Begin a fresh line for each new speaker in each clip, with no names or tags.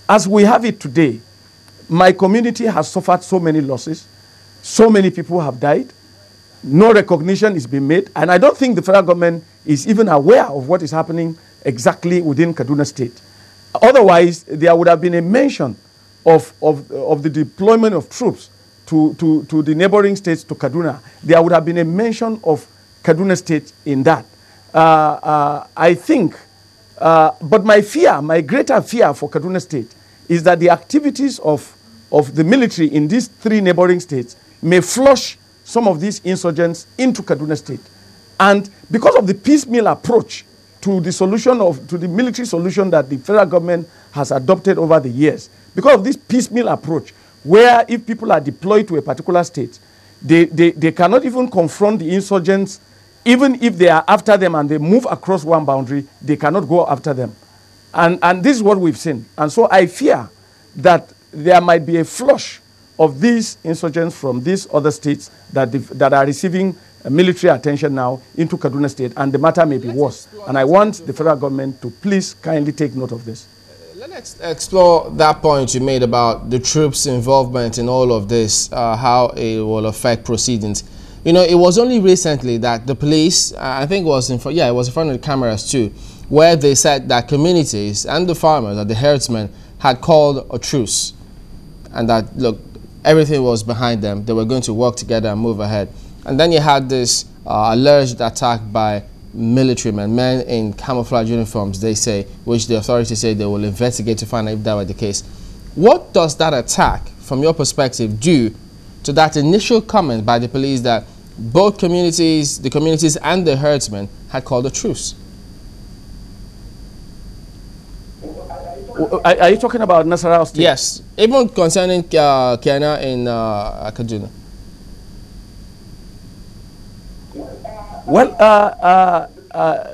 As we have it today, my community has suffered so many losses. So many people have died. No recognition is being made. And I don't think the federal government is even aware of what is happening exactly within Kaduna State. Otherwise, there would have been a mention of the deployment of troops to the neighboring states to Kaduna. There would have been a mention of Kaduna State in that. I think, but my greater fear for Kaduna State is that the activities of the military in these 3 neighboring states may flush some of these insurgents into Kaduna State. And because of the piecemeal approach to the military solution that the federal government has adopted over the years, because of this piecemeal approach, where if people are deployed to a particular state, they cannot even confront the insurgents. Even if they are after them and they move across one boundary, they cannot go after them. And this is what we've seen. And so I fear that there might be a flush of these insurgents from these other states that are receiving military attention now into Kaduna State, and the matter may be worse. And I want the federal government to please kindly take note of this.
Let's explore that point you made about the troops' involvement in all of this, how it will affect proceedings. You know, it was only recently that the police, I think it was in front of the cameras too, where they said that communities and the farmers or the herdsmen had called a truce, and that, look, everything was behind them. They were going to work together and move ahead. And then you had this alleged attack by military men in camouflage uniforms, they say, which the authorities say they will investigate to find out if that were the case. What does that attack, from your perspective, do to that initial comment by the police that both communities, the communities and the herdsmen, had called a truce?
Are you talking about Nasarawa State?
Yes, even concerning Kiana in Kaduna.
Well,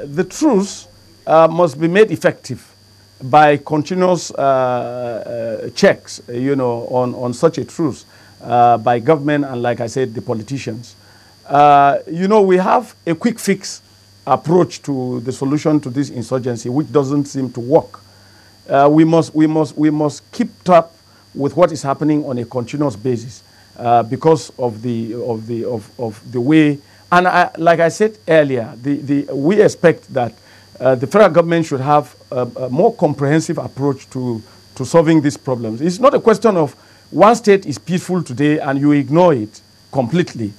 the truce must be made effective by continuous checks, you know, on such a truce by government and, like I said, the politicians. You know, we have a quick fix approach to the solution to this insurgency, which doesn't seem to work. We must keep up with what is happening on a continuous basis because of the way. And like I said earlier, we expect that the federal government should have a more comprehensive approach to solving these problems. It's not a question of one state is peaceful today and you ignore it completely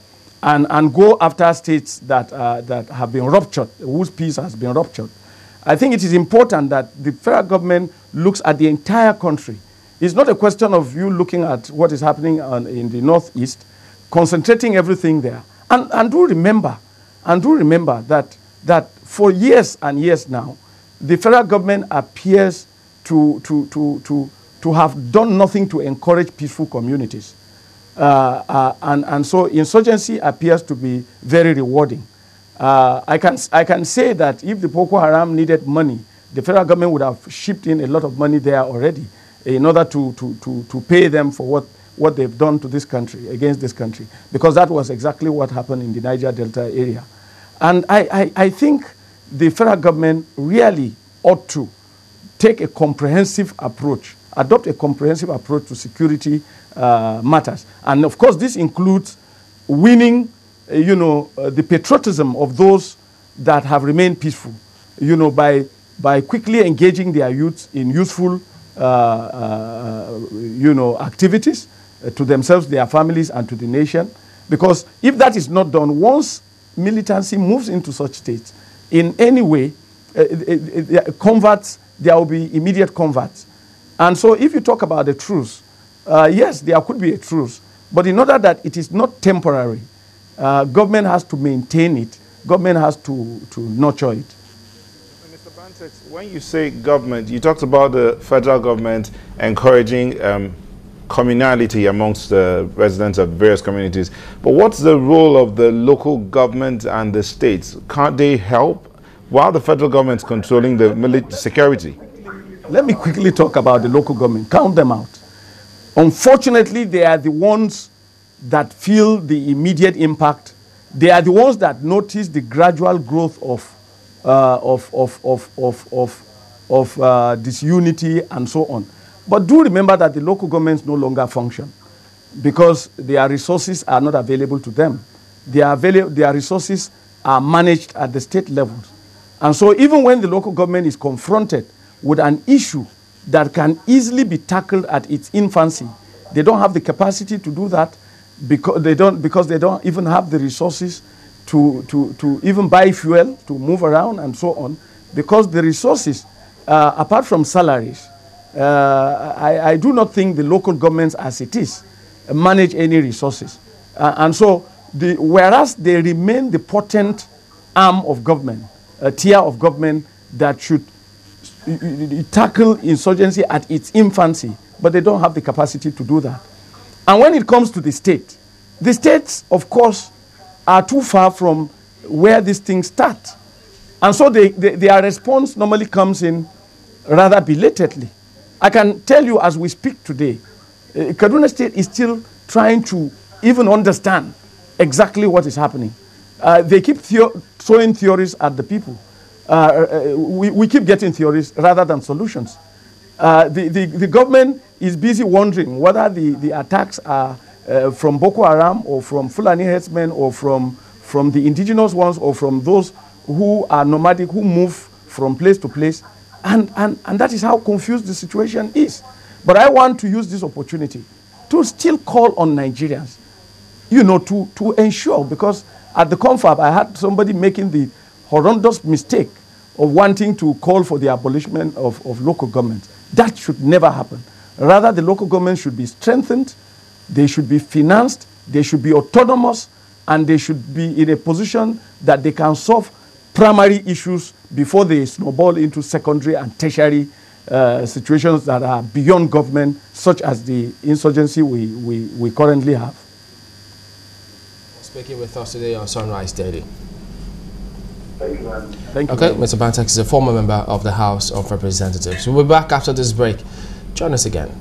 and go after states that have been ruptured, whose peace has been ruptured. I think it is important that the federal government looks at the entire country. It's not a question of you looking at what is happening in the northeast, concentrating everything there. And do remember that for years and years now, the federal government appears to have done nothing to encourage peaceful communities. And so insurgency appears to be very rewarding. I can say that if the Boko Haram needed money, the federal government would have shipped in a lot of money there already in order to pay them for what they've done to this country, against this country, because that was exactly what happened in the Niger Delta area. And I think the federal government really ought to take a comprehensive approach, adopt a comprehensive approach to security matters. And of course, this includes winning the patriotism of those that have remained peaceful, by quickly engaging their youths in useful, activities to themselves, their families, and to the nation. Because if that is not done, once militancy moves into such states, in any way, converts, there will be immediate converts. And so if you talk about a truce, yes, there could be a truce, but in order that it is not temporary, government has to maintain it. Government has to nurture it.
Mr. Bantex, when you say government, you talked about the federal government encouraging communality amongst the residents of various communities. But what's the role of the local government and the states? Can't they help while the federal government is controlling the security?
Let me quickly talk about the local government. Count them out. Unfortunately, they are the ones that feel the immediate impact. They are the ones that notice the gradual growth of disunity and so on. But do remember that the local governments no longer function because their resources are not available to them. Their resources are managed at the state levels. And so even when the local government is confronted with an issue that can easily be tackled at its infancy, they don't have the capacity to do that because they don't even have the resources to even buy fuel, to move around and so on, because the resources, apart from salaries, I do not think the local governments as it is manage any resources. And so, whereas they remain the potent arm of government, a tier of government that should tackle insurgency at its infancy, but they don't have the capacity to do that. And when it comes to the states, of course, are too far from where these things start. And so their response normally comes in rather belatedly. I can tell you as we speak today, Kaduna State is still trying to even understand exactly what is happening. They keep throwing theories at the people. We keep getting theories rather than solutions. The government is busy wondering whether the attacks are from Boko Haram or from Fulani herdsmen or from the indigenous ones or from those who are nomadic, who move from place to place. And that is how confused the situation is. But I want to use this opportunity to still call on Nigerians, to ensure, because at the confab I had somebody making the horrendous mistake of wanting to call for the abolishment of local governments. That should never happen. Rather, the local government should be strengthened, they should be financed, they should be autonomous, and they should be in a position that they can solve primary issues before they snowball into secondary and tertiary situations that are beyond government, such as the insurgency we currently have.
Speaking with us today on Sunrise Daily.
Thank you, man.
Thank you.
Okay, Mr. Bantex is a former member of the House of Representatives. We'll be back after this break. Join us again.